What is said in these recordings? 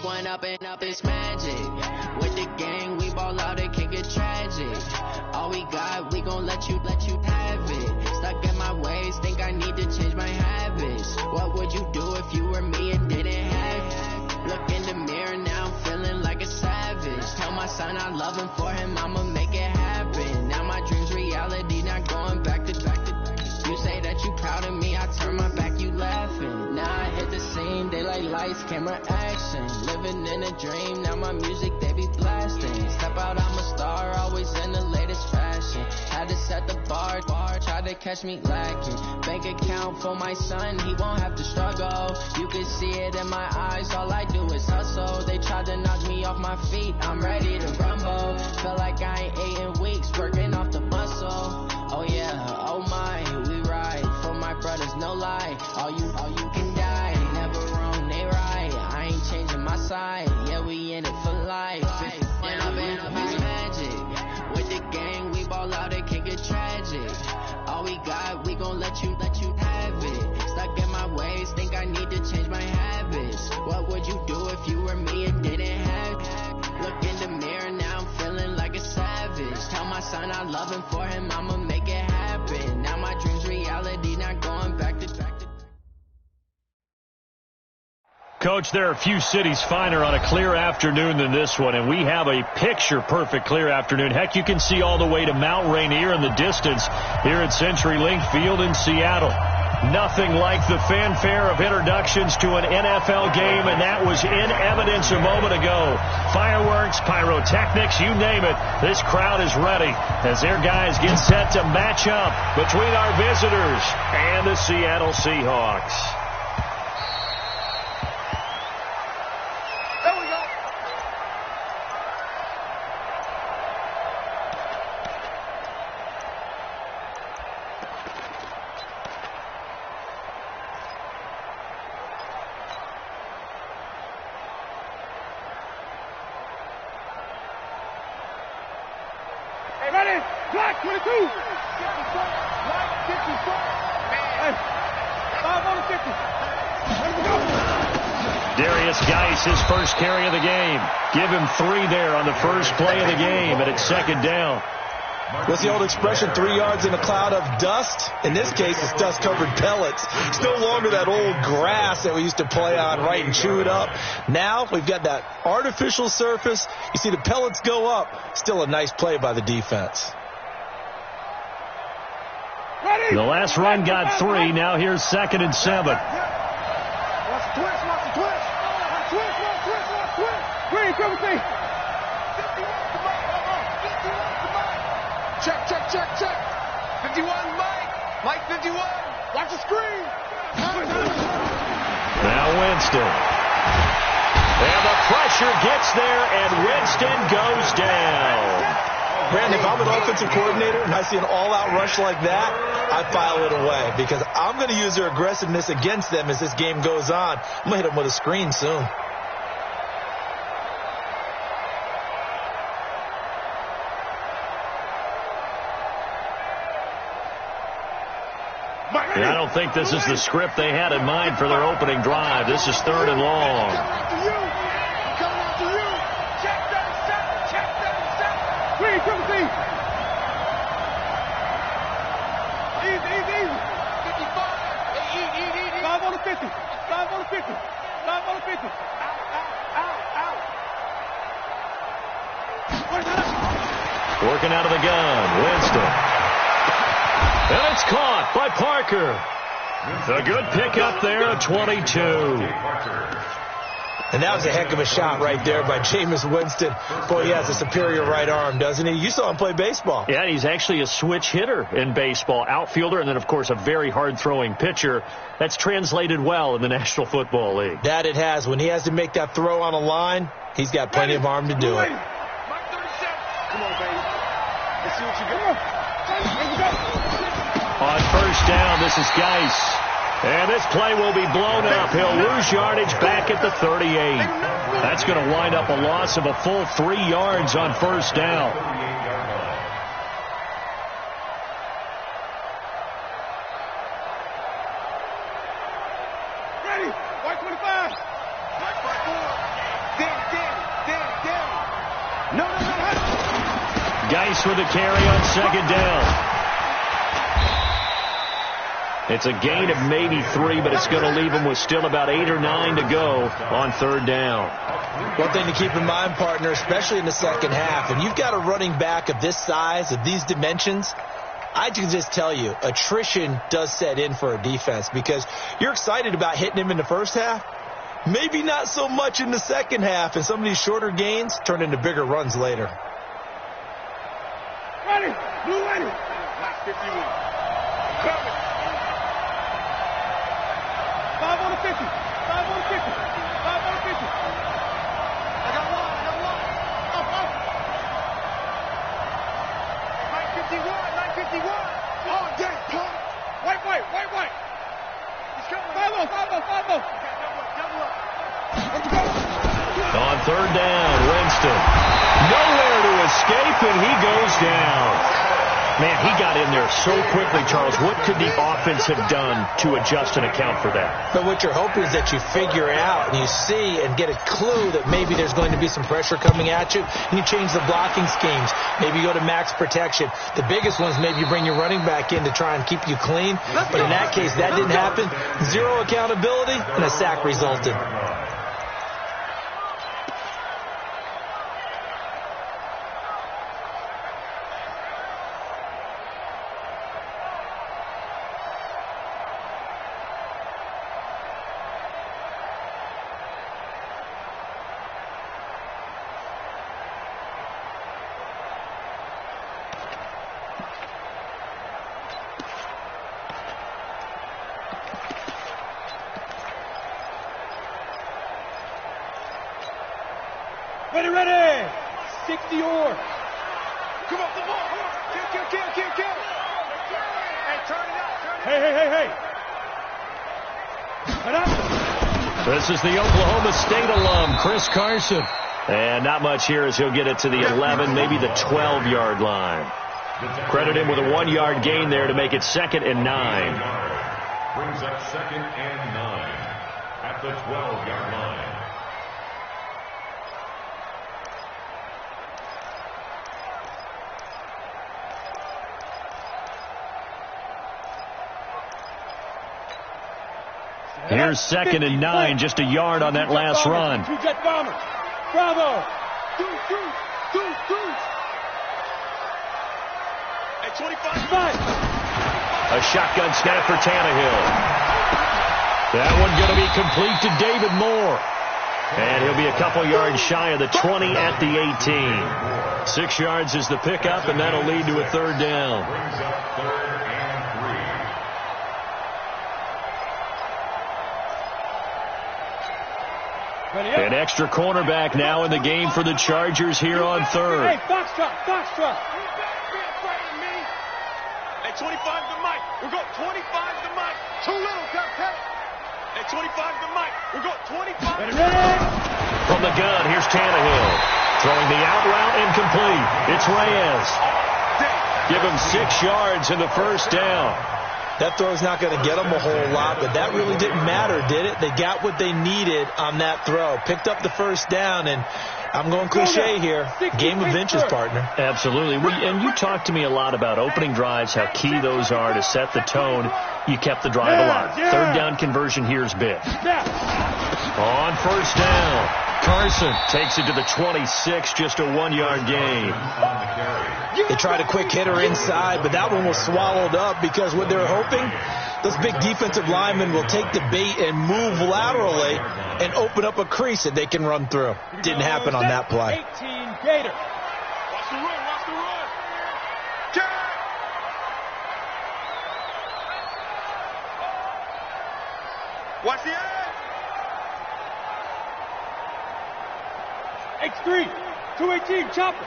One up and up is magic. With the gang, we ball out, it can get tragic. All we got, we gon' let you have it. Stuck in my ways, think I need to change my habits. What would you do if you were me and didn't have it? Look in the mirror, now I'm feeling like a savage. Tell my son I love him, for him I'ma make it happen. Now my dream's reality, not going back to. You say that you proud of me, I turn my back, you laughing. Now I hit the scene, they like lights, camera, action. Living in a dream, now my music, they be blasting. Step out, I'm a star, always in the latest fashion. Had to set the bar, try to catch me lacking. Bank account for my son, he won't have to struggle. You can see it in my eyes, all I do is hustle. They tried to knock me off my feet, I'm ready to rumble. Feel like I ain't ate in weeks, working off the muscle. Oh yeah, oh my, we ride for my brothers, no lie. All you can die, never wrong, they right. I ain't changing my side, yeah, we in it for life. When up and up is magic. With the gang, we ball out, it can get tragic. All we got, we gon' let you have it. Stuck in my ways, think I need to change my habits. What would you do if you were me and didn't have it? Look in the mirror, now I'm feeling like a savage. Tell my son I love him, for him I'ma make it happen. Now my dream's reality, not going back to. Coach, there are few cities finer on a clear afternoon than this one, and we have a picture-perfect clear afternoon. Heck, you can see all the way to Mount Rainier in the distance here at CenturyLink Field in Seattle. Nothing like the fanfare of introductions to an NFL game, and that was in evidence a moment ago. Fireworks, pyrotechnics, you name it. This crowd is ready as their guys get set to match up between our visitors and the Seattle Seahawks. His first carry of the game. Give him 3 there on the first play of the game, and it's second down. What's the old expression, 3 yards in a cloud of dust? In this case, it's dust-covered pellets. It's no longer that old grass that we used to play on, right, and chew it up. Now we've got that artificial surface. You see the pellets go up. Still a nice play by the defense. The last run got 3. Now here's 2nd and 7. Check. 51, Mike 51. Watch the screen. Now Winston. And the pressure gets there, and Winston goes down. Brandon, if I'm an offensive coordinator and I see an all-out rush like that, I file it away because I'm going to use their aggressiveness against them as this game goes on. I'm going to hit them with a screen soon. I don't think this is the script they had in mind for their opening drive. This is 3rd and long. Coming after you. Check 37. Please, Timothy. Easy. 55. Eat. 5 on the 50. 5 on the 50. 5 on the 50. Out. Working out of the gun. Winston. And it's caught by Parker. A good pickup there at 22. And that was a heck of a shot right there by Jameis Winston. Boy, he has a superior right arm, doesn't he? You saw him play baseball. Yeah, he's actually a switch hitter in baseball. Outfielder, and then, of course, a very hard-throwing pitcher. That's translated well in the National Football League. That it has. When he has to make that throw on a line, he's got plenty of arm to do it. Come on, baby. Let's see what you got. On first down, this is Geis. And this play will be blown up. He'll lose yardage back at the 38. That's going to wind up a loss of a full 3 yards on first down. 25, 25. No. Geis with the carry on second down. It's a gain of maybe 3, but it's going to leave them with still about 8 or 9 to go on third down. One thing to keep in mind, partner, especially in the second half, when you've got a running back of this size, of these dimensions, I can just tell you, attrition does set in for a defense because you're excited about hitting him in the first half. Maybe not so much in the second half, and some of these shorter gains turn into bigger runs later. Ready, blue ready. Last 51. Cover. 5 on the 50. 5 on the 50. 5 on the 50. I got one. Up. 951. Oh, dang, Paul. White. He's coming. 5 on. Double up. Let's go. On third down, Winston. Nowhere to escape, and he goes down. Man, he got in there so quickly, Charles. What could the offense have done to adjust and account for that? But what you're hoping is that you figure out and you see and get a clue that maybe there's going to be some pressure coming at you, and you change the blocking schemes. Maybe you go to max protection. The biggest ones, maybe you bring your running back in to try and keep you clean. But in that case, that didn't happen. Zero accountability, and a sack resulted. Ready. 60 or. Come on. Kill. Hey, turn it up. Hey. Turn up. This is the Oklahoma State alum, Chris Carson. And not much here as he'll get it to the 11, maybe the 12-yard line. Credit him with a 1-yard gain there to make it 2nd and 9. Brings up 2nd and 9 at the 12-yard line. Here's 2nd and 9, just a yard on that last run. Two-jet bomber. Bravo. Two. At 25. A shotgun snap for Tannehill. That one going to be complete to David Moore. And he'll be a couple yards shy of the 20 at the 18. 6 yards is the pickup, and that'll lead to a third down. Brings up 3rd and 3. An extra cornerback now in the game for the Chargers here on third. Hey, Foxtrot. Hey, 25 to Mike. We'll go 25 to Mike. Too little, Cut. Hey, 25 to Mike. We'll go 25. Ready. From the gun, here's Tannehill. Throwing the out route incomplete. It's Reyes. Give him 6 yards in the first down. That throw's not going to get them a whole lot, but that really didn't matter, did it? They got what they needed on that throw. Picked up the first down, and I'm going cliche here. Game of inches, partner. Absolutely. And you talked to me a lot about opening drives, how key those are to set the tone. You kept the drive alive. Third down conversion here is big. On first down, Carson takes it to the 26, just a 1-yard gain. They tried a quick hitter inside, but that one was swallowed up because what they were hoping, those big defensive linemen will take the bait and move laterally and open up a crease that they can run through. Didn't happen on that play. 18 Gator. Watch the run. Watch the edge. X3, 218, chopper.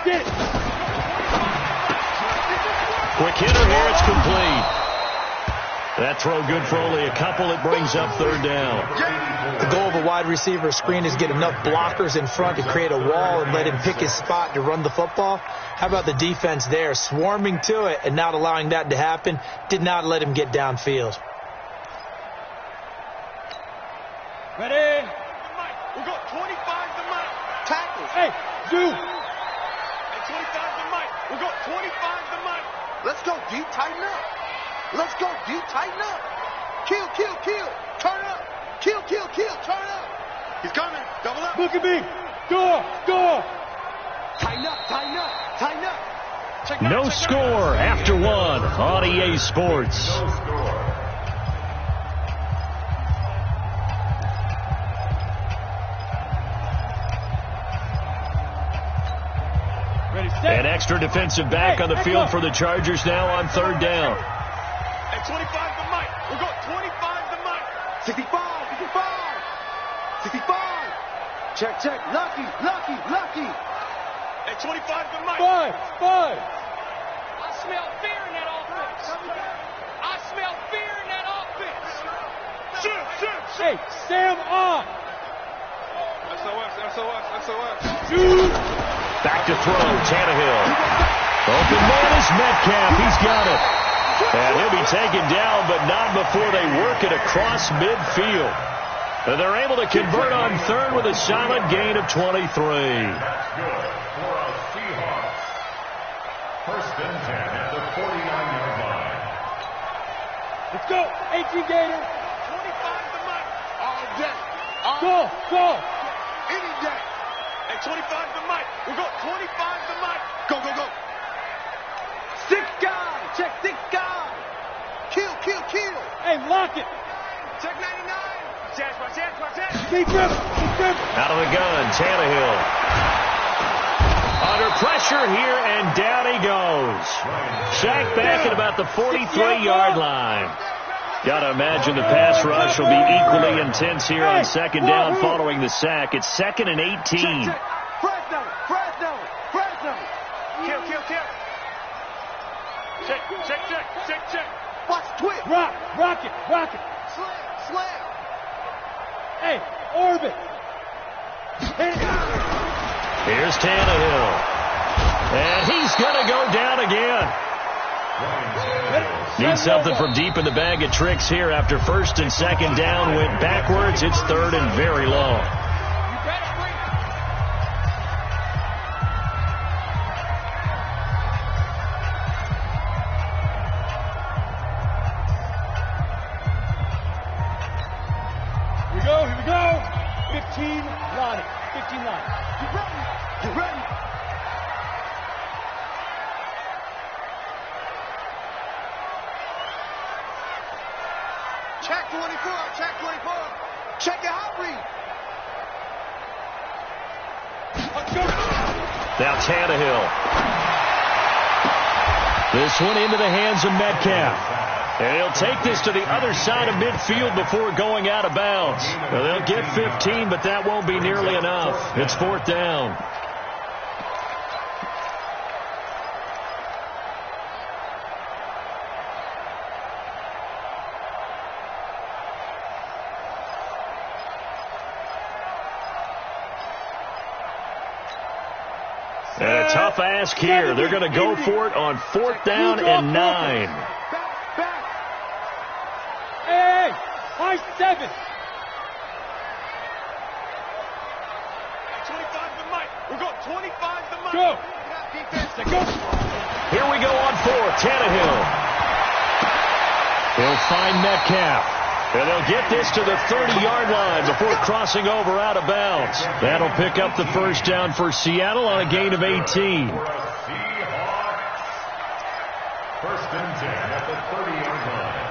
Get it. Quick hitter here, it's complete. That throw good for only a couple. It brings up third down. The goal of a wide receiver screen is get enough blockers in front to create a wall and let him pick his spot to run the football. How about the defense there, swarming to it and not allowing that to happen? Did not let him get downfield. Ready? We got 25 to Mike. Tackle. Hey, do. Hey, 25 to Mike. We got 25 to Mike. Let's go deep, tighten up. Let's go deep, tighten up. Kill, kill, kill. Turn up. Kill, kill, kill. Turn up. He's coming. Double up. Look at me. Door, door. Tighten up, tighten up, tighten up. Check No score after one on EA Sports. No score. An extra defensive back on the field for the Chargers now on third down. And 25 to Mike. We got 25 to Mike. 65, 65. 65. Check, check. Lucky, lucky, lucky. And 25 to Mike. 5. I smell fear in that offense. I smell fear in that offense. Shoot. Hey, Sam on. SOS. Shoot. Back to throw, Tannehill. Open man is Metcalf. He's got it. And he'll be taken down, but not before they work it across midfield. And they're able to convert on third with a solid gain of 23. That's good for a Seahawks. First and 10 at the 49-yard line. Let's go. 18 Gator. 25 to Mike. All day. Go. Any day. And 25 to Mike. We got 25 to Mike. Go. 6 guys. Check 6 guys. Kill. Hey, lock it. Check 99. Watch. Keep him. Out of the gun, Tannehill. Under pressure here, and down he goes. Sacked back at about the 43-yard line. Got to imagine the pass rush will be equally intense here on second down following the sack. It's 2nd and 18. Check. Fresno. Kill. Check. Watch twist. Rock it. Slam. Hey, orbit. Here's Tannehill. And he's going to go down again. Need something from deep in the bag of tricks here after first and second down went backwards. It's third and very long. Here we go. 15 line. Get ready. Check 24. Check your hot read. Let's go. Now Tannehill. This one into the hands of Metcalf. And he'll take this to the other side of midfield before going out of bounds. Well, they'll get 15, but that won't be nearly enough. It's fourth down. And a tough ask here. They're going to go for it on fourth down and 9. Hey, high 7. 25 to Mike. We got 25 to Mike. Go. Here we go on fourth. Tannehill. He'll find Metcalf. And they'll get this to the 30-yard line before crossing over out of bounds. That'll pick up the first down for Seattle on a gain of 18. First and 10 at the 30-yard line.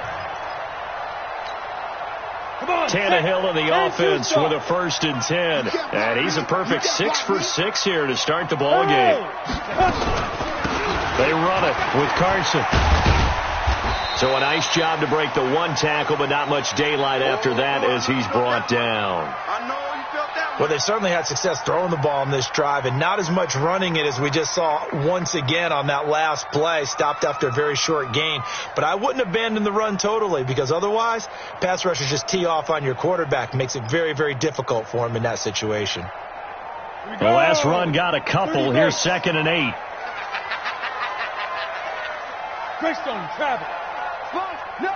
Tannehill in the offense with a first and 10. And he's a perfect 6 for 6 here to start the ball game. They run it with Carson. So a nice job to break the one tackle, but not much daylight after that as he's brought down. Well, they've certainly had success throwing the ball in this drive and not as much running it as we just saw once again on that last play. Stopped after a very short gain. But I wouldn't abandon the run totally, because otherwise pass rushers just tee off on your quarterback. Makes it very, very difficult for him in that situation. The last run got a couple. Here's 2nd and 8. Greystone, travel. No.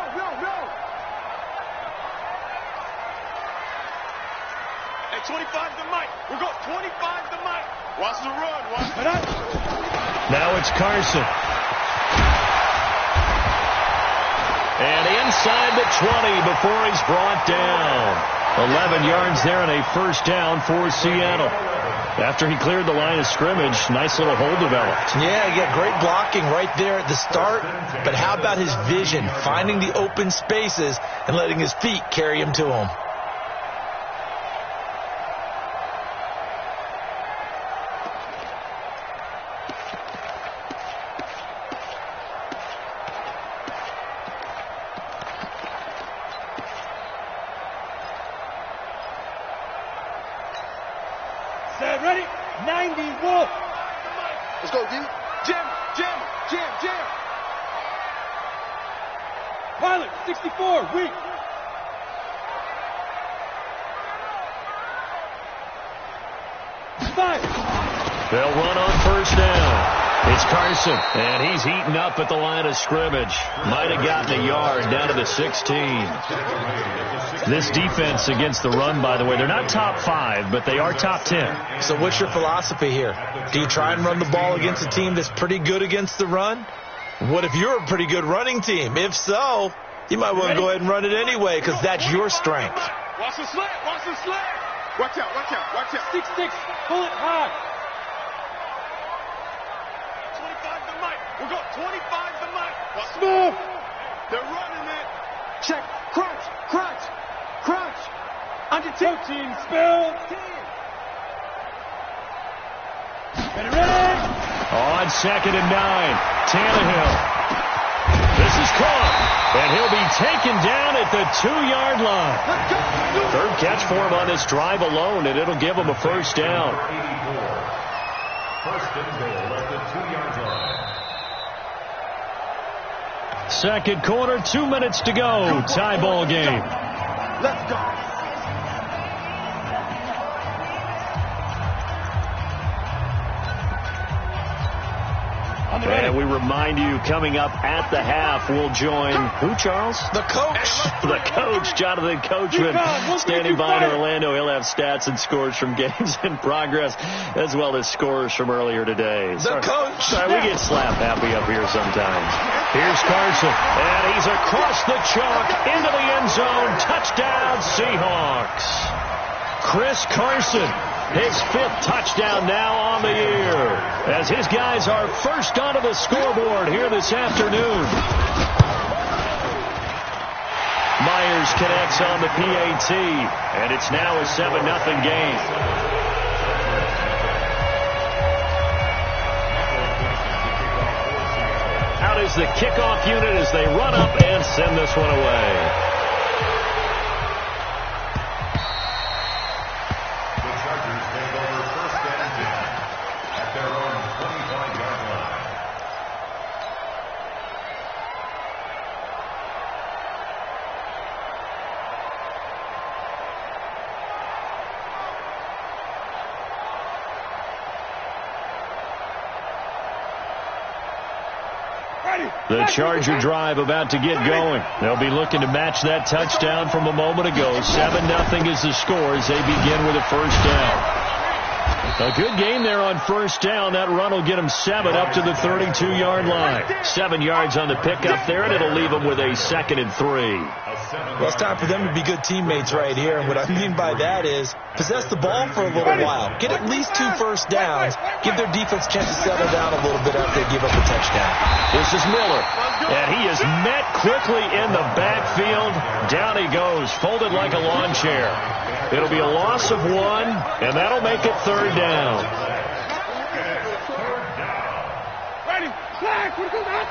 Hey, 25 to Mike. We'll go 25 to Mike. Watch the run. Now it's Carson. And inside the 20 before he's brought down. 11 yards there and a first down for Seattle. After he cleared the line of scrimmage, nice little hole developed. Yeah, he got great blocking right there at the start. But how about his vision, finding the open spaces and letting his feet carry him to him? Ready? 90, Wolf. Let's go, D. Jam. Pilot, 64, weak. Five. They'll run on first down. It's Carson, and he's heating up at the line of scrimmage. Might have gotten a yard down to the 16. This defense against the run, by the way, they're not top 5, but they are top 10. So what's your philosophy here? Do you try and run the ball against a team that's pretty good against the run? What if you're a pretty good running team? If so, you might want to go ahead and run it anyway, because that's your strength. Watch the slant. Watch out. 6-6, pull it high. 25 to Mike. We'll go 25 to Mike. Smooth. They're running it. Check. Crunch. Under 10. Spill. Ready. On 2nd and 9, Tannehill. This is caught, and he'll be taken down at the 2-yard line. Third catch for him on this drive alone, and it'll give him a first down. 84. First and goal at the 2-yard line. Second quarter, 2 minutes to go. Tie ball game. Let's go. And we remind you, coming up at the half, we'll join who, Charles? The coach. The coach, Jonathan Coachman, standing by in Orlando. He'll have stats and scores from games in progress, as well as scores from earlier today. The coach. Sorry, we get slap happy up here sometimes. Here's Carson, and he's across the chalk into the end zone. Touchdown, Seahawks. Chris Carson, his 5th touchdown now on the year, as his guys are first onto the scoreboard here this afternoon. Myers connects on the PAT, and it's now a 7-0 game. Out is the kickoff unit as they run up and send this one away. The Charger drive about to get going. They'll be looking to match that touchdown from a moment ago. 7-0 is the score as they begin with a first down. A good game there on first down. That run will get them 7 up to the 32-yard line. 7 yards on the pickup there, and it'll leave them with a 2nd and 3. Well, it's time for them to be good teammates right here. And what I mean by that is possess the ball for a little while. Get at least 2 first downs. Give their defense a chance to settle down a little bit after they give up a touchdown. This is Miller, and he is met quickly in the backfield. Down he goes, folded like a lawn chair. It'll be a loss of 1, and that'll make it 3rd down. Ready. Flag. What goes out?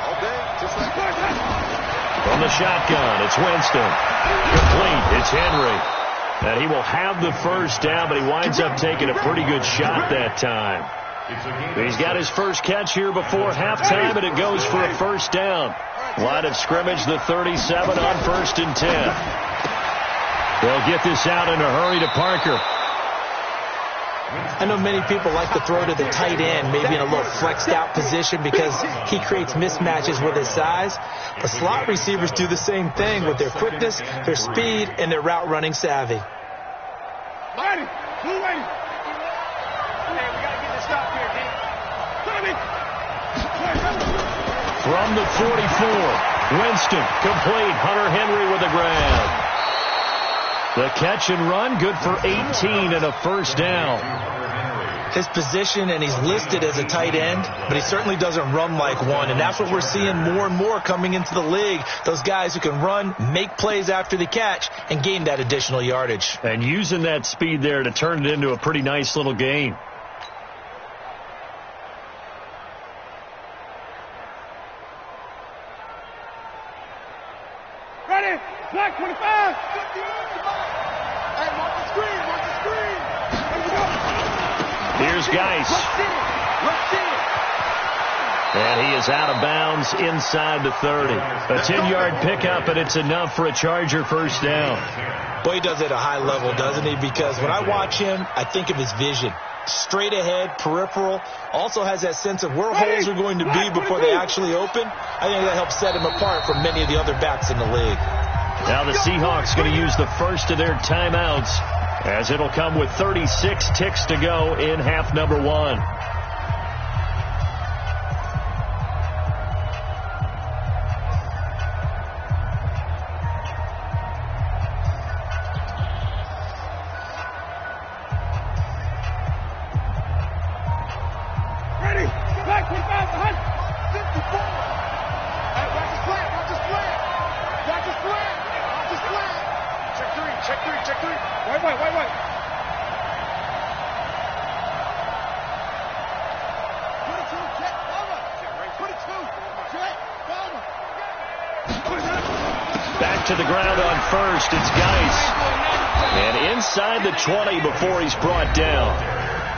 All day. Just like that. From the shotgun, it's Winston. Complete, it's Henry. And he will have the first down, but he winds up taking a pretty good shot that time. He's got his first catch here before halftime, and it goes for a first down. Line of scrimmage, the 37 on 1st and 10. They'll get this out in a hurry to Parker. I know many people like to throw to the tight end, maybe in a little flexed out position because he creates mismatches with his size. But slot receivers do the same thing with their quickness, their speed, and their route running savvy. From the 44, Winston complete. Hunter Henry with a grab. The catch and run, good for 18 and a first down. His position, and he's listed as a tight end, but he certainly doesn't run like one, and that's what we're seeing more and more coming into the league. Those guys who can run, make plays after the catch, and gain that additional yardage. And using that speed there to turn it into a pretty nice little game. Ready? Black 25. Hey, mark the screen, mark the screen. Here we go. Here's Geis. And he is out of bounds inside the 30. A 10-yard pickup, and it's enough for a Charger first down. Boy, he does it at a high level, doesn't he? Because when I watch him, I think of his vision. Straight ahead, peripheral, also has that sense of where holes are going to be before they actually open. I think that helps set him apart from many of the other backs in the league. Now the Seahawks going to use the first of their timeouts, as it'll come with 36 ticks to go in half number 1. To the ground on first, it's Geis. And inside the 20 before he's brought down.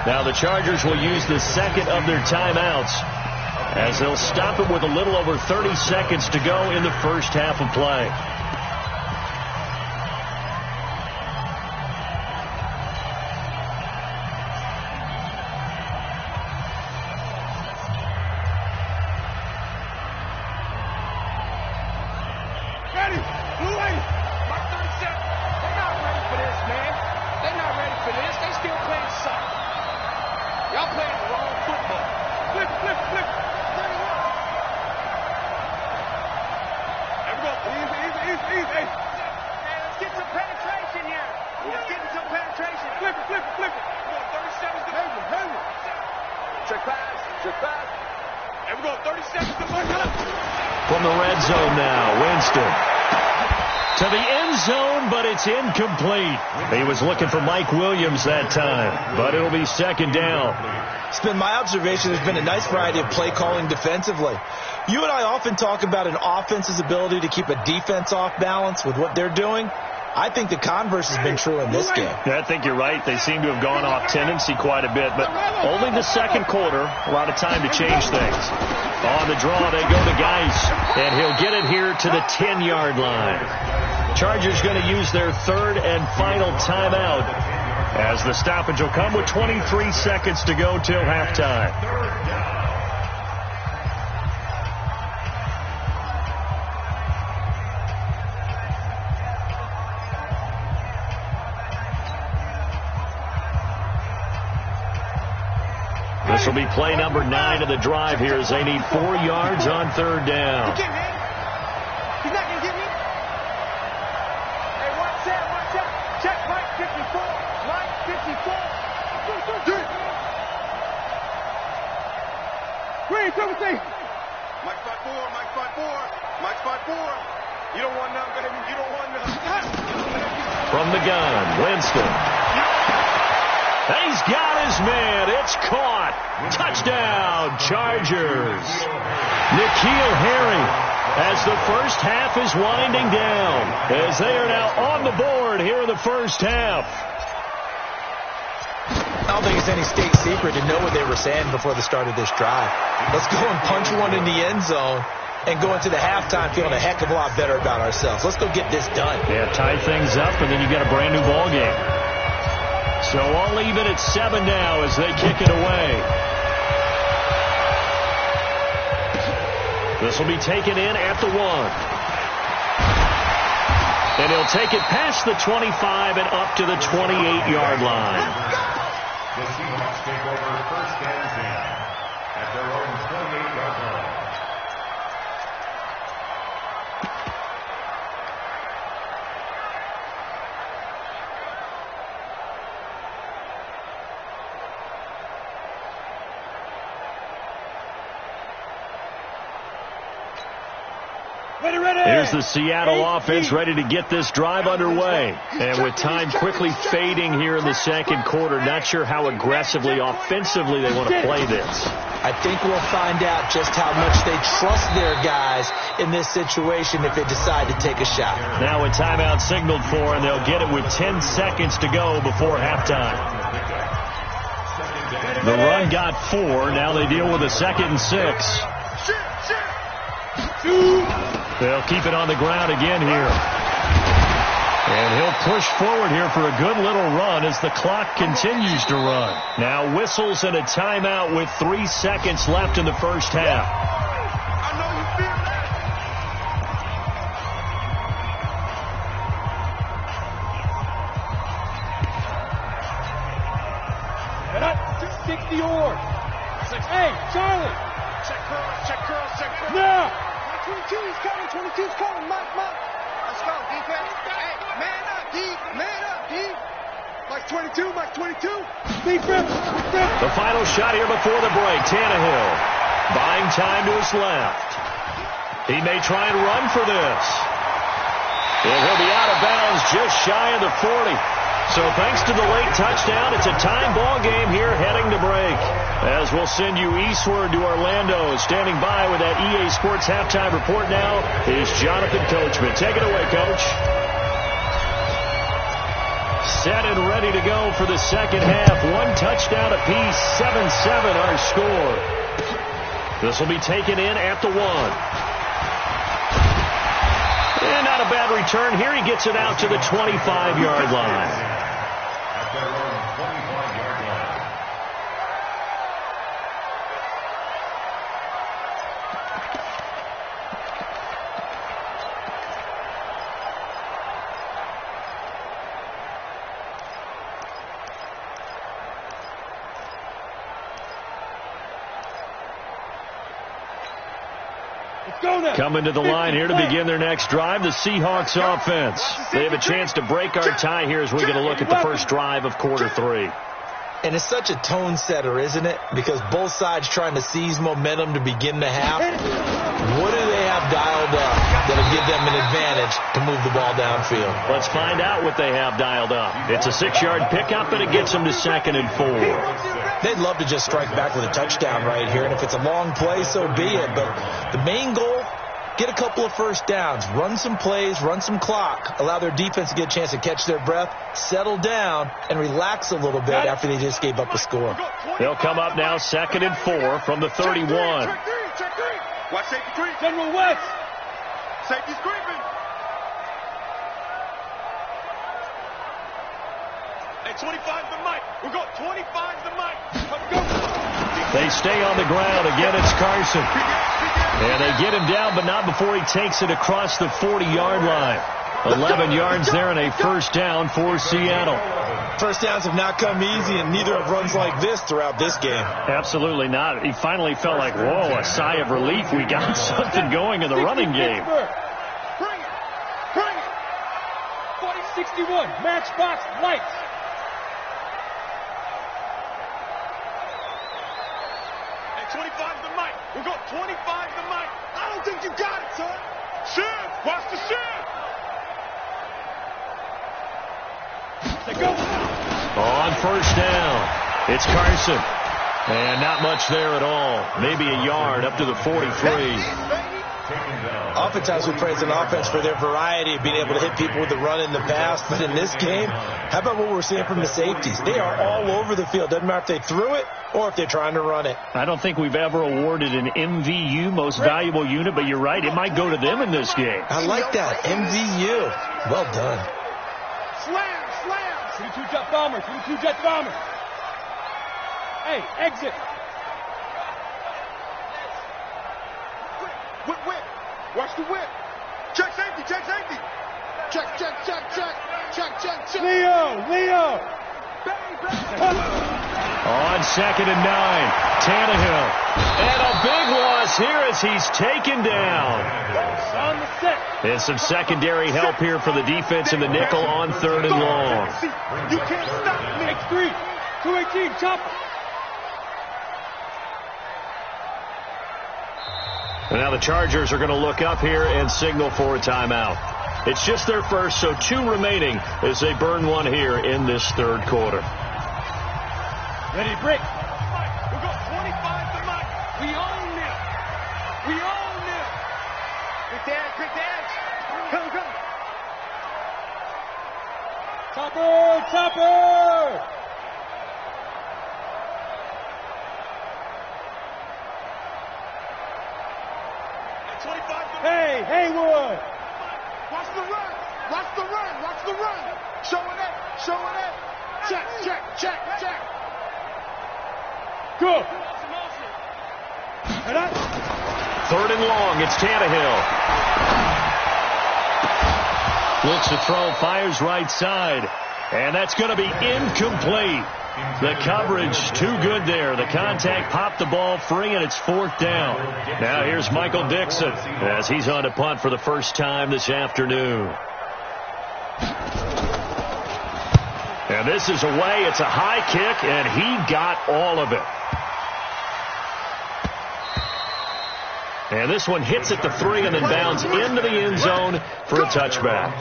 Now the Chargers will use the second of their timeouts, as they'll stop it with a little over 30 seconds to go in the first half of play. From the red zone now, Winston. To the end zone, but it's incomplete. He was looking for Mike Williams that time, but it'll be second down. It's been my observation there's been a nice variety of play calling defensively. You and I often talk about an offense's ability to keep a defense off balance with what they're doing. I think the converse has been true in this game. I think you're right. They seem to have gone off tendency quite a bit, but only the second quarter, a lot of time to change things. On the draw, they go to Geis, and he'll get it here to the 10-yard line. Chargers going to use their third and final timeout, as the stoppage will come with 23 seconds to go till halftime. This will be play number 9 of the drive here, as they need 4 yards on third down. He's not going to get me. Hey, watch that, watch that. Check Mike 54. Mike 54. Green, come and see. Mike 54, Mike 54. Mike 54. You don't want none, baby. You don't want none. From the gun, Winston. He's got his man. It's caught. Touchdown, Chargers. N'Keal Harry as the first half is winding down, as they are now on the board here in the first half. I don't think it's any state secret to know what they were saying before the start of this drive. Let's go and punch one in the end zone and go into the halftime feeling a heck of a lot better about ourselves. Let's go get this done. Yeah, tie things up, and then you get a brand new ball game. So all even at 7 now as they kick it away. This will be taken in at the 1. And he'll take it past the 25 and up to the 28-yard line. The Seahawks take over first and 10 at their own 28-yard line. Here's the Seattle offense ready to get this drive underway. And with time quickly fading here in the second quarter, not sure how aggressively, offensively they want to play this. I think we'll find out just how much they trust their guys in this situation if they decide to take a shot. Now a timeout signaled for, and they'll get it with 10 seconds to go before halftime. The run got 4. Now they deal with a 2nd and 6. They'll keep it on the ground again here. And he'll push forward here for a good little run as the clock continues to run. Now whistles and a timeout with 3 seconds left in the first half. I know you feel that. 60 or. Hey, Charlie. Check curl. Now. 22's coming. 22's coming. Mike. Let's go, defense. Hey, man up, D. Mike 22. Defense. The final shot here before the break. Tannehill buying time to his left. He may try and run for this. And he'll be out of bounds just shy of the 40. So thanks to the late touchdown, it's a time ball game here heading to break. As we'll send you eastward to Orlando. Standing by with that EA Sports halftime report now is Jonathan Coachman. Take it away, Coach. Set and ready to go for the second half. 1 touchdown apiece, 7-7 our score. This will be taken in at the 1. And not a bad return here. He gets it out to the 25-yard line. At their own 25-yard line. Coming to the line here to begin their next drive, the Seahawks offense. They have a chance to break our tie here as we get a look at the first drive of quarter 3. And it's such a tone setter, isn't it? Because both sides trying to seize momentum to begin the half. What do they have dialed up that'll give them an advantage to move the ball downfield? Let's find out what they have dialed up. It's a 6-yard pickup, and it gets them to 2nd and 4. They'd love to just strike back with a touchdown right here, and if it's a long play, so be it. But the main goal, get a couple of first downs, run some plays, run some clock, allow their defense to get a chance to catch their breath, settle down, and relax a little bit after they just gave up a score. They'll come up now 2nd and 4 from the 31. Check 3. Watch safety 3. General West. Safety's creeping. Hey, 25's the mic. We're going 25's the mic. Let's go. They stay on the ground. Again, it's Carson. And they get him down, but not before he takes it across the 40-yard line. 11 yards there and a first down for Seattle. First downs have not come easy, and neither have runs like this throughout this game. Absolutely not. He finally felt like, whoa, a sigh of relief. We got something going in the running game. Bring it. 40-61. Matchbox lights. Hey, 25's the mic. We're going 25's the mic. I don't think you got it, son. Shift. Watch the shift. They go. On first down, it's Carson. And not much there at all. Maybe a yard up to the 43. Oftentimes we praise an offense for their variety of being able to hit people with the run in the pass. But in this game, how about what we're seeing from the safeties? They are all over the field. Doesn't matter if they threw it or if they're trying to run it. I don't think we've ever awarded an MVU, most valuable unit, but you're right. It might go to them in this game. I like that. MVU. Well done. Slam, slam. 22 jet bomber, 22 jet bomber. Hey, exit. Whip, whip. Watch the whip. Check safety, check safety. Check, check, check, check. Check, check, check. Leo. Bang, bang. On 2nd and 9, Tannehill. And a big loss here as he's taken down. On the set. And some secondary help here for the defense in the nickel on 3rd and long. You can't stop me. X3, 218, chopper. And now the Chargers are going to look up here and signal for a timeout. It's just their first, so 2 remaining as they burn one here in this 3rd quarter. Ready, break. We got 25 to Mike. We own it. We own it. Quick dance, quick dance. Come. Chopper. Hey, Haywood! Watch the run! Showing it! Check! Good! 3rd and long, it's Tannehill. Looks to throw, fires right side. And that's going to be incomplete. The coverage too good there. The contact popped the ball free, and it's 4th down. Now here's Michael Dixon as he's on to punt for the first time this afternoon. And this is away. It's a high kick, and he got all of it. And this one hits at the 3 and then bounds into the end zone for a touchback.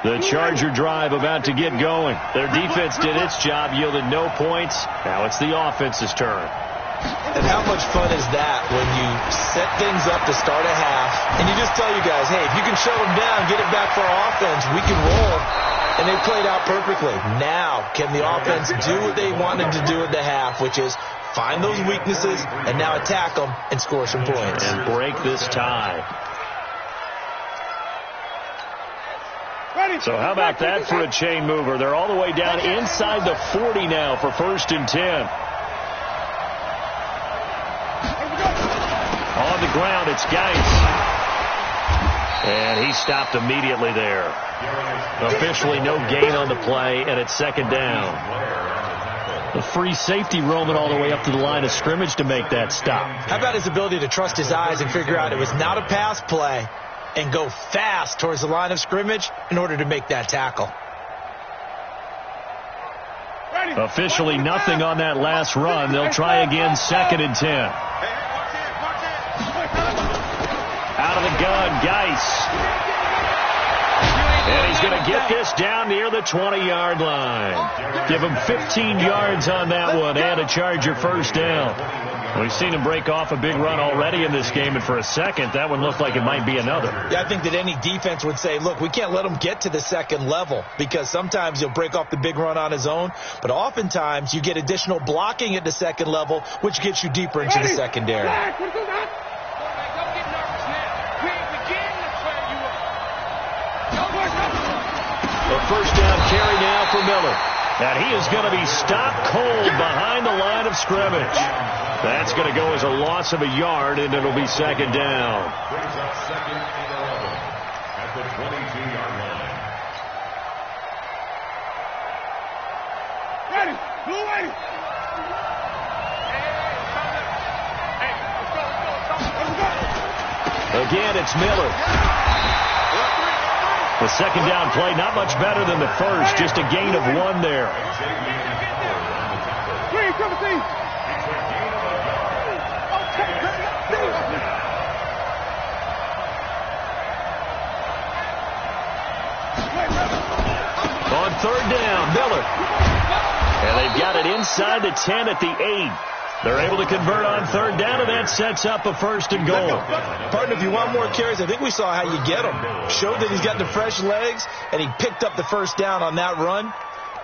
The Charger drive about to get going. Their defense did its job, yielded no points. Now it's the offense's turn. And how much fun is that when you set things up to start a half and you just tell you guys, hey, if you can shut them down, get it back for our offense, we can roll. And they played out perfectly. Now, can the offense do what they wanted to do at the half, which is find those weaknesses and now attack them and score some points. And break this tie. So how about that for a chain mover? They're all the way down inside the 40 now for 1st and 10. On the ground, it's Geis. And he stopped immediately there. Officially no gain on the play, and it's 2nd down. The free safety roaming all the way up to the line of scrimmage to make that stop. How about his ability to trust his eyes and figure out it was not a pass play and go fast towards the line of scrimmage in order to make that tackle. Officially nothing on that last run. They'll try again, 2nd and 10. Out of the gun, Geis. And he's going to get this down near the 20-yard line. Give him 15 yards on that one and a Charger 1st down. We've seen him break off a big run already in this game, and for a second, that one looked like it might be another. Yeah, I think that any defense would say, look, we can't let him get to the 2nd level because sometimes he'll break off the big run on his own, but oftentimes you get additional blocking at the 2nd level, which gets you deeper into the secondary. A 1st down carry now for Miller. And he is going to be stopped cold behind the line of scrimmage. That's going to go as a loss of a yard, and it'll be 2nd down. Brings up 2nd and 11 at the 22-yard line. Ready, blue ready. Again, it's Miller. The 2nd down play, not much better than the first, just a gain of 1 there. on third down. Miller. And they've got it inside the 10 at the 8. They're able to convert on third down, and that sets up a first and goal. Partner, if you want more carries, I think we saw how you get them. Showed that he's got the fresh legs, and he picked up the first down on that run.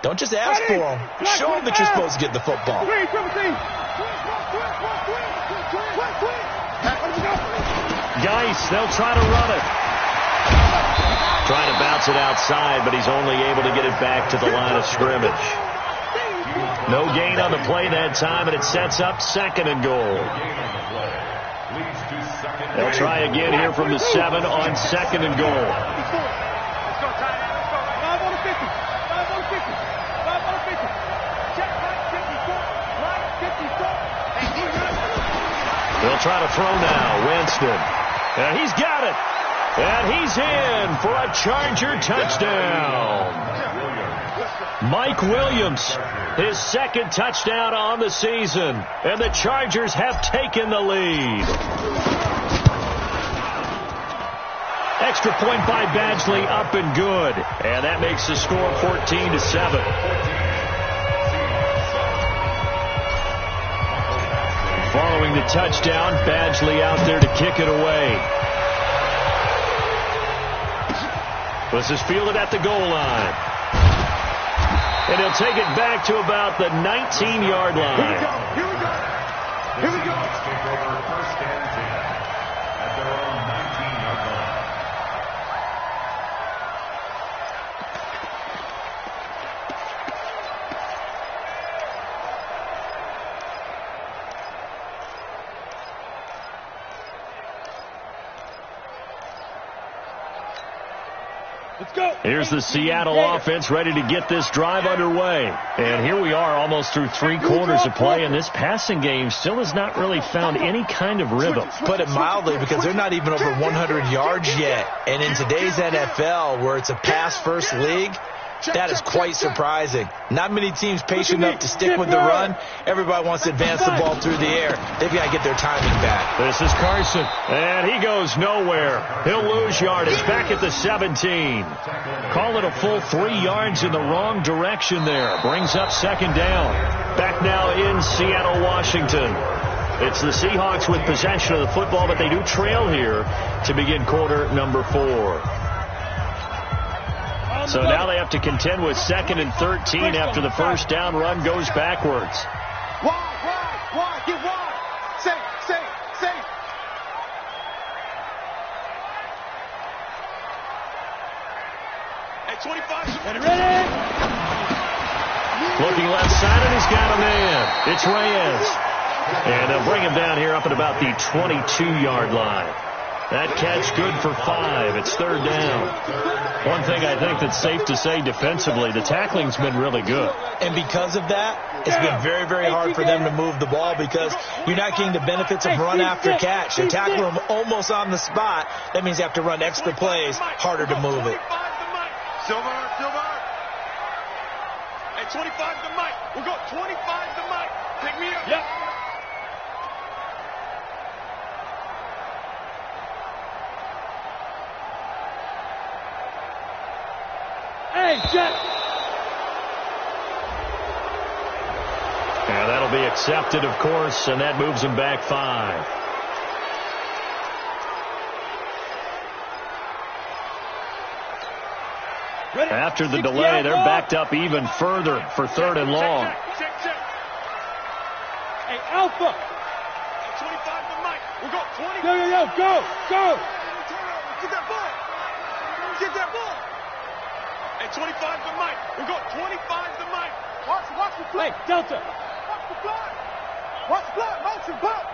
Don't just ask for them. Show them that you're supposed to get the football. Geis, they'll try to run it. Trying to bounce it outside, but he's only able to get it back to the line of scrimmage. No gain on the play that time, and it sets up second and goal. They'll try again here from the 7 on second and goal. They'll try to throw now. Winston. And he's got it. And he's in for a Charger touchdown. Mike Williams, his second touchdown on the season. And the Chargers have taken the lead. Extra point by Badgley, up and good. And that makes the score 14-7. Following the touchdown, Badgley out there to kick it away. This is fielded at the goal line. And he'll take it back to about the 19-yard line. Here we go. Here we go. Here we go. Take over first and 10 at their own 19-yard line. Let's go. Here's the Seattle offense ready to get this drive underway. And here we are almost through 3 quarters of play, and this passing game still has not really found any kind of rhythm. Put it mildly, because they're not even over 100 yards yet. And in today's NFL, where it's a pass-first league, that is quite surprising. Not many teams patient enough to stick with the run. Everybody wants to advance the ball through the air. They've got to get their timing back. This is Carson, and he goes nowhere. He'll lose yardage back at the 17. Call it a full 3 yards in the wrong direction there. Brings up second down. Back now in Seattle, Washington. It's the Seahawks with possession of the football, but they do trail here to begin quarter number 4. So now they have to contend with 2nd and 13 after the first down run goes backwards. Wide, get wide. Safe. At 25. Ready. Looking left side, and he's got a man. It's Reyes. And they'll bring him down here up at about the 22-yard line. That catch good for 5. It's third down. One thing I think that's safe to say defensively, the tackling's been really good. And because of that, it's been very, very hard for them to move the ball, because you're not getting the benefits of run after catch. They tackle them almost on the spot. That means you have to run extra plays, harder to move it. Silver. At 25 to Mike. We'll go 25 to Mike. Pick me up. Yep. Hey, Jack. And that'll be accepted, of course, and that moves him back 5. Ready. After the delay, they're backed up even further for third and long. Check. Hey, Alpha. At 25 to Mike. We'll go 20. Go. Get that ball. At 25 to Mike. We'll go 25 to Mike. Watch the play. Hey, Delta. Watch the play. Motion. Pop.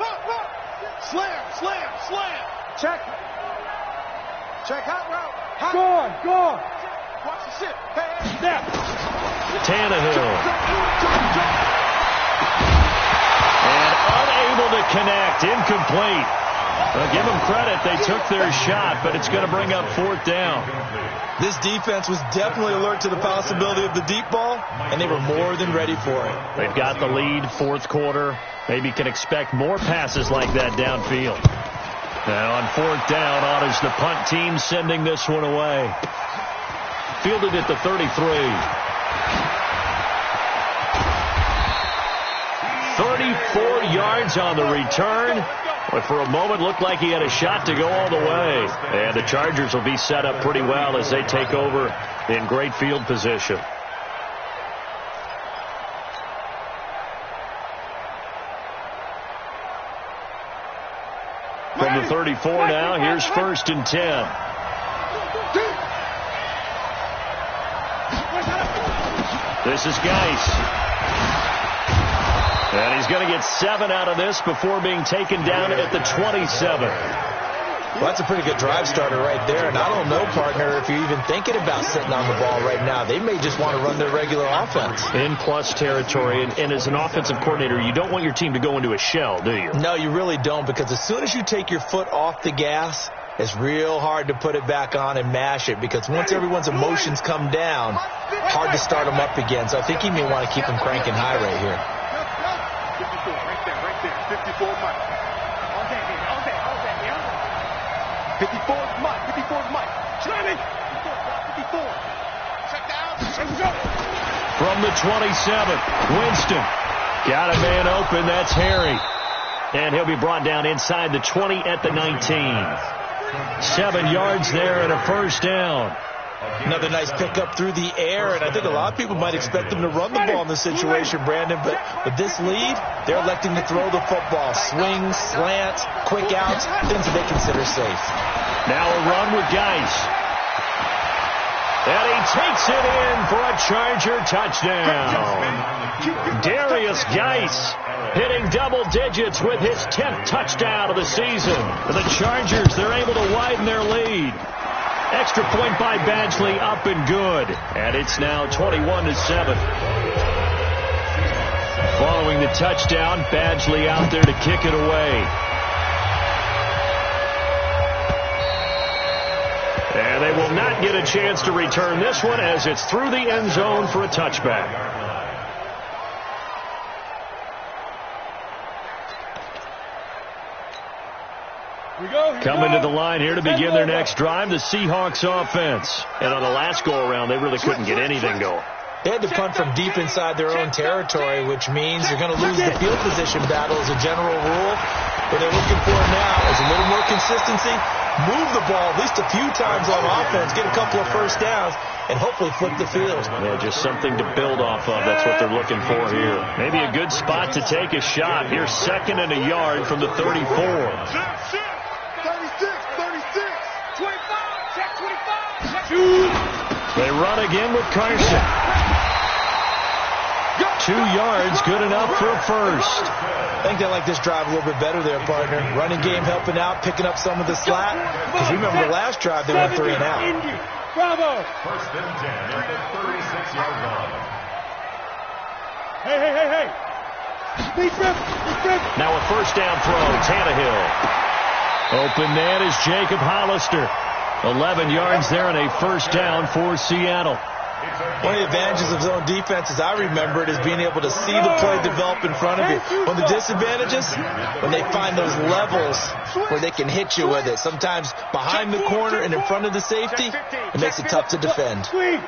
Slam. Check hot route. Gone. Watch the shit. Hey. Snap. Tannehill. And unable to connect. Incomplete. Well, give them credit. They took their shot, but it's going to bring up 4th down. This defense was definitely alert to the possibility of the deep ball, and they were more than ready for it. They've got the lead, 4th quarter. Maybe can expect more passes like that downfield. Now on 4th down, honors the punt team, sending this one away. fielded at the 33. 34 yards on the return. But for a moment, looked like he had a shot to go all the way. And the Chargers will be set up pretty well as they take over in great field position. From the 34 now, here's 1st and 10. This is Geis. And he's going to get 7 out of this before being taken down at the 27. Well, that's a pretty good drive starter right there. And I don't know, partner, if you're even thinking about sitting on the ball right now. They may just want to run their regular offense. In plus territory. And as an offensive coordinator, you don't want your team to go into a shell, do you? No, you really don't, because as soon as you take your foot off the gas, it's real hard to put it back on and mash it, because once everyone's emotions come down, hard to start them up again. So I think he may want to keep them cranking high right here. 54, right there. 54 Mike. 54 is Mike. 54 is Mike. Johnny! 54. Check down. From the 27, Winston. Got a man open. That's Harry. And he'll be brought down inside the 20 at the 19. 7 yards there and a 1st down. Another nice pickup through the air, and I think a lot of people might expect them to run the ball in this situation, Brandon, but with this lead, they're electing to throw the football. Swings, slants, quick outs, things that they consider safe. Now a run with Geis. And he takes it in for a Charger touchdown. Darius Geis hitting double digits with his 10th touchdown of the season. For the Chargers, they're able to widen their lead. Extra point by Badgley, up and good. And it's now 21-7. Following the touchdown, Badgley out there to kick it away. And they will not get a chance to return this one as it's through the end zone for a touchback. Coming to the line here to begin their next drive, the Seahawks offense. And on the last go-around, they really couldn't get anything going. They had to punt from deep inside their own territory, which means you're going to lose the field position battle as a general rule. What they're looking for now is a little more consistency, move the ball at least a few times on offense, get a couple of 1st downs, and hopefully flip the field. Yeah, just something to build off of. That's what they're looking for here. Maybe a good spot to take a shot. Here's 2nd and a yard from the 34. They run again with Carson. 2 yards, good enough for a 1st. I think they like this drive a little bit better there, partner. Running game helping out, picking up some of the slack. Because remember the last drive, they went 3 and out. Bravo. 1st and 10 at the 36-yard line. Hey. Now a 1st down throw, Tannehill. Open net is Jacob Hollister. 11 yards there and a 1st down for Seattle. One of the advantages of zone defense, as I remember it, is being able to see the play develop in front of you. One of the disadvantages, when they find those levels where they can hit you with it. Sometimes behind the corner and in front of the safety, it makes it tough to defend. They'll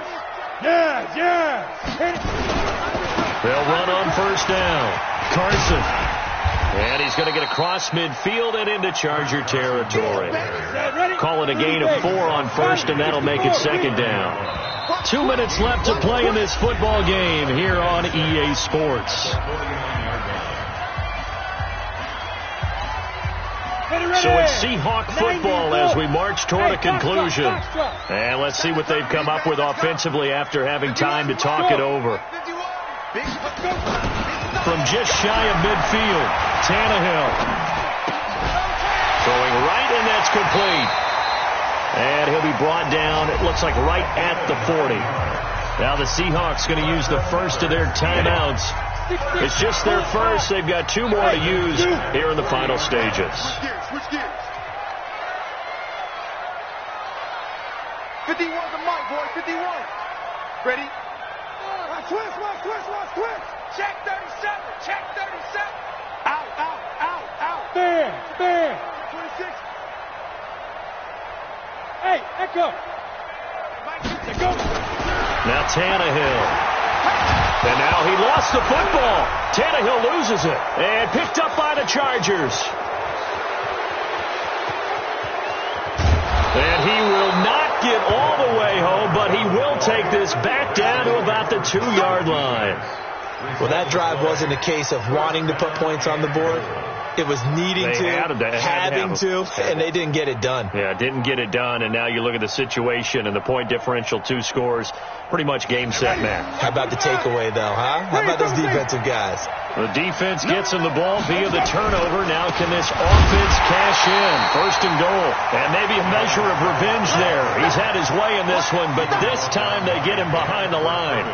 run on 1st down. Carson. And he's going to get across midfield and into Charger territory. Call it a gain of 4 on 1st, and that'll make it 2nd down. 2 minutes left to play in this football game here on EA Sports. So it's Seahawk football as we march toward a conclusion. And let's see what they've come up with offensively after having time to talk it over. From just shy of midfield, Tannehill. Throwing right, and that's complete. And he'll be brought down, it looks like right at the 40. Now the Seahawks going to use the 1st of their timeouts. It's just their 1st. They've got 2 more to use here in the final stages. Switch gears. 51 to Mike, boy. 51. Ready? Switch. Check 37. Out. There. 26. Hey, Echo. Go. Now Tannehill. And now he lost the football. Tannehill loses it. And picked up by the Chargers. And he will not get all the way home, but he will take this back down to about the 2-yard line. Well, that drive wasn't a case of wanting to put points on the board. It was needing having to, and they didn't get it done. Yeah, didn't get it done, and now you look at the situation and the point differential, 2 scores, pretty much game, set, match. How about the takeaway, though, huh? How about those defensive guys? The defense gets him the ball via the turnover. Now can this offense cash in? 1st and goal. And maybe a measure of revenge there. He's had his way in this one, but this time they get him behind the line.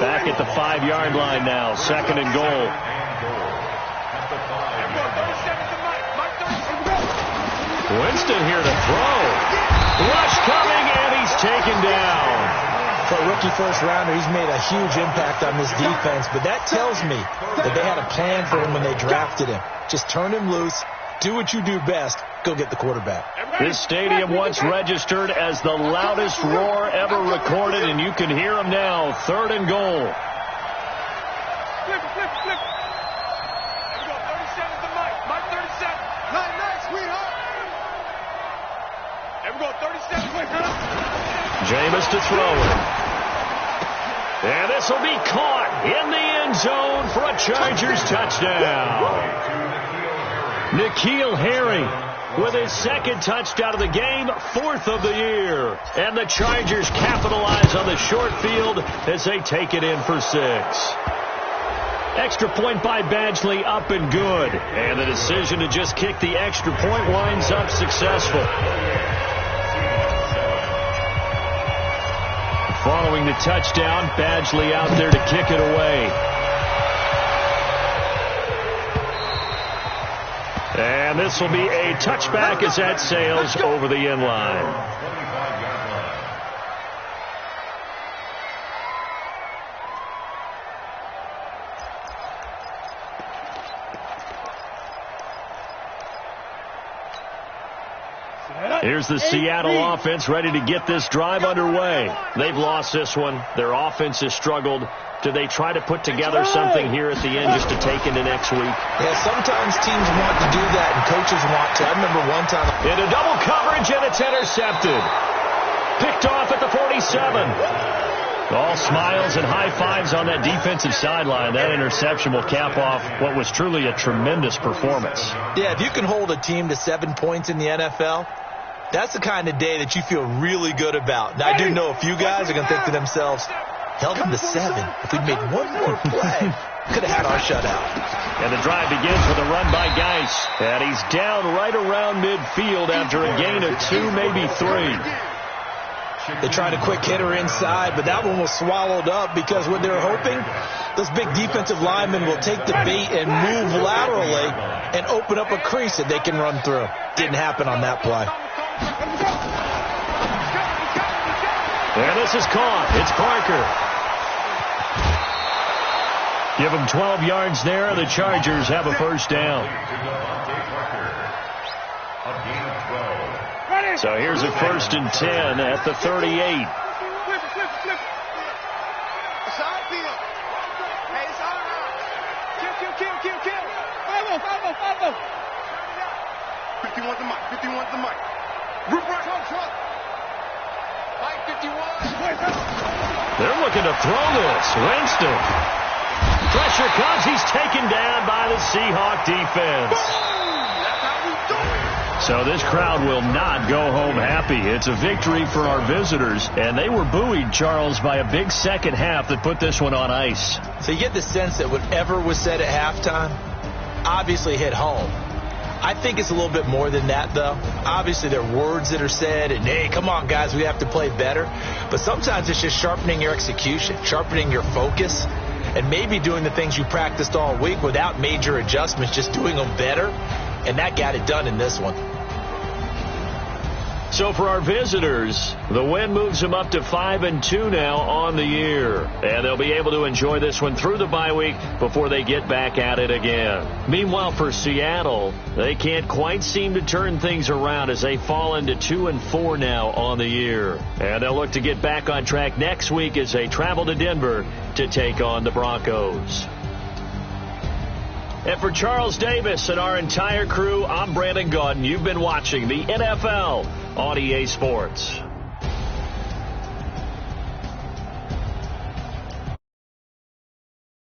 Back at the 5-yard line now. 2nd and goal. Winston here to throw. Rush coming, and he's taken down. For a rookie first-rounder, he's made a huge impact on this defense, but that tells me that they had a plan for him when they drafted him. Just turn him loose, do what you do best, go get the quarterback. This stadium once registered as the loudest roar ever recorded, and you can hear him now. 3rd and goal. Flip. There we go, 37 to Mike. Mike 37. Nice, sweetheart. There we go, 37, sweetheart. Jameis to throw it. And this will be caught in the end zone for a Chargers touchdown. N'Keal Harry with his 2nd touchdown of the game, 4th of the year. And the Chargers capitalize on the short field as they take it in for 6. Extra point by Badgley, up and good. And the decision to just kick the extra point winds up successful. Following the touchdown, Badgley out there to kick it away. And this will be a touchback as that sails over the end line. Here's the Seattle offense ready to get this drive underway. They've lost this one. Their offense has struggled. Do they try to put together something here at the end just to take into next week? Yeah, sometimes teams want to do that and coaches want to. I remember one time. Into double coverage, and it's intercepted. Picked off at the 47. All smiles and high fives on that defensive sideline. That interception will cap off what was truly a tremendous performance. Yeah, if you can hold a team to 7 points in the NFL, that's the kind of day that you feel really good about. Now, I do know a few guys are going to think to themselves, held them to 7. If we'd made one more play, could have had our shutout. And the drive begins with a run by Geis. And he's down right around midfield after a gain of 2, maybe 3. They tried a quick hitter inside, but that one was swallowed up because what they were hoping, those big defensive linemen will take the bait and move laterally and open up a crease that they can run through. Didn't happen on that play. And this is caught. It's Parker. Give them 12 yards there. The Chargers have a first down. So here's a 1st and 10 at the 38. Flip. Side field. Hey, it's all right. Kill. 5-0. 51 to Mike. Rip right. Mike 51. They're looking to throw this. Winston. Pressure comes. He's taken down by the Seahawk defense. That's how we do it. So this crowd will not go home happy. It's a victory for our visitors, and they were buoyed, Charles, by a big second half that put this one on ice. So you get the sense that whatever was said at halftime obviously hit home. I think it's a little bit more than that, though. Obviously, there are words that are said, and, hey, come on, guys, we have to play better. But sometimes it's just sharpening your execution, sharpening your focus, and maybe doing the things you practiced all week without major adjustments, just doing them better, and that got it done in this one. So for our visitors, the win moves them up to 5-2 now on the year. And they'll be able to enjoy this one through the bye week before they get back at it again. Meanwhile, for Seattle, they can't quite seem to turn things around as they fall into 2-4 now on the year. And they'll look to get back on track next week as they travel to Denver to take on the Broncos. And for Charles Davis and our entire crew, I'm Brandon Gaudin. You've been watching the NFL on EA Sports.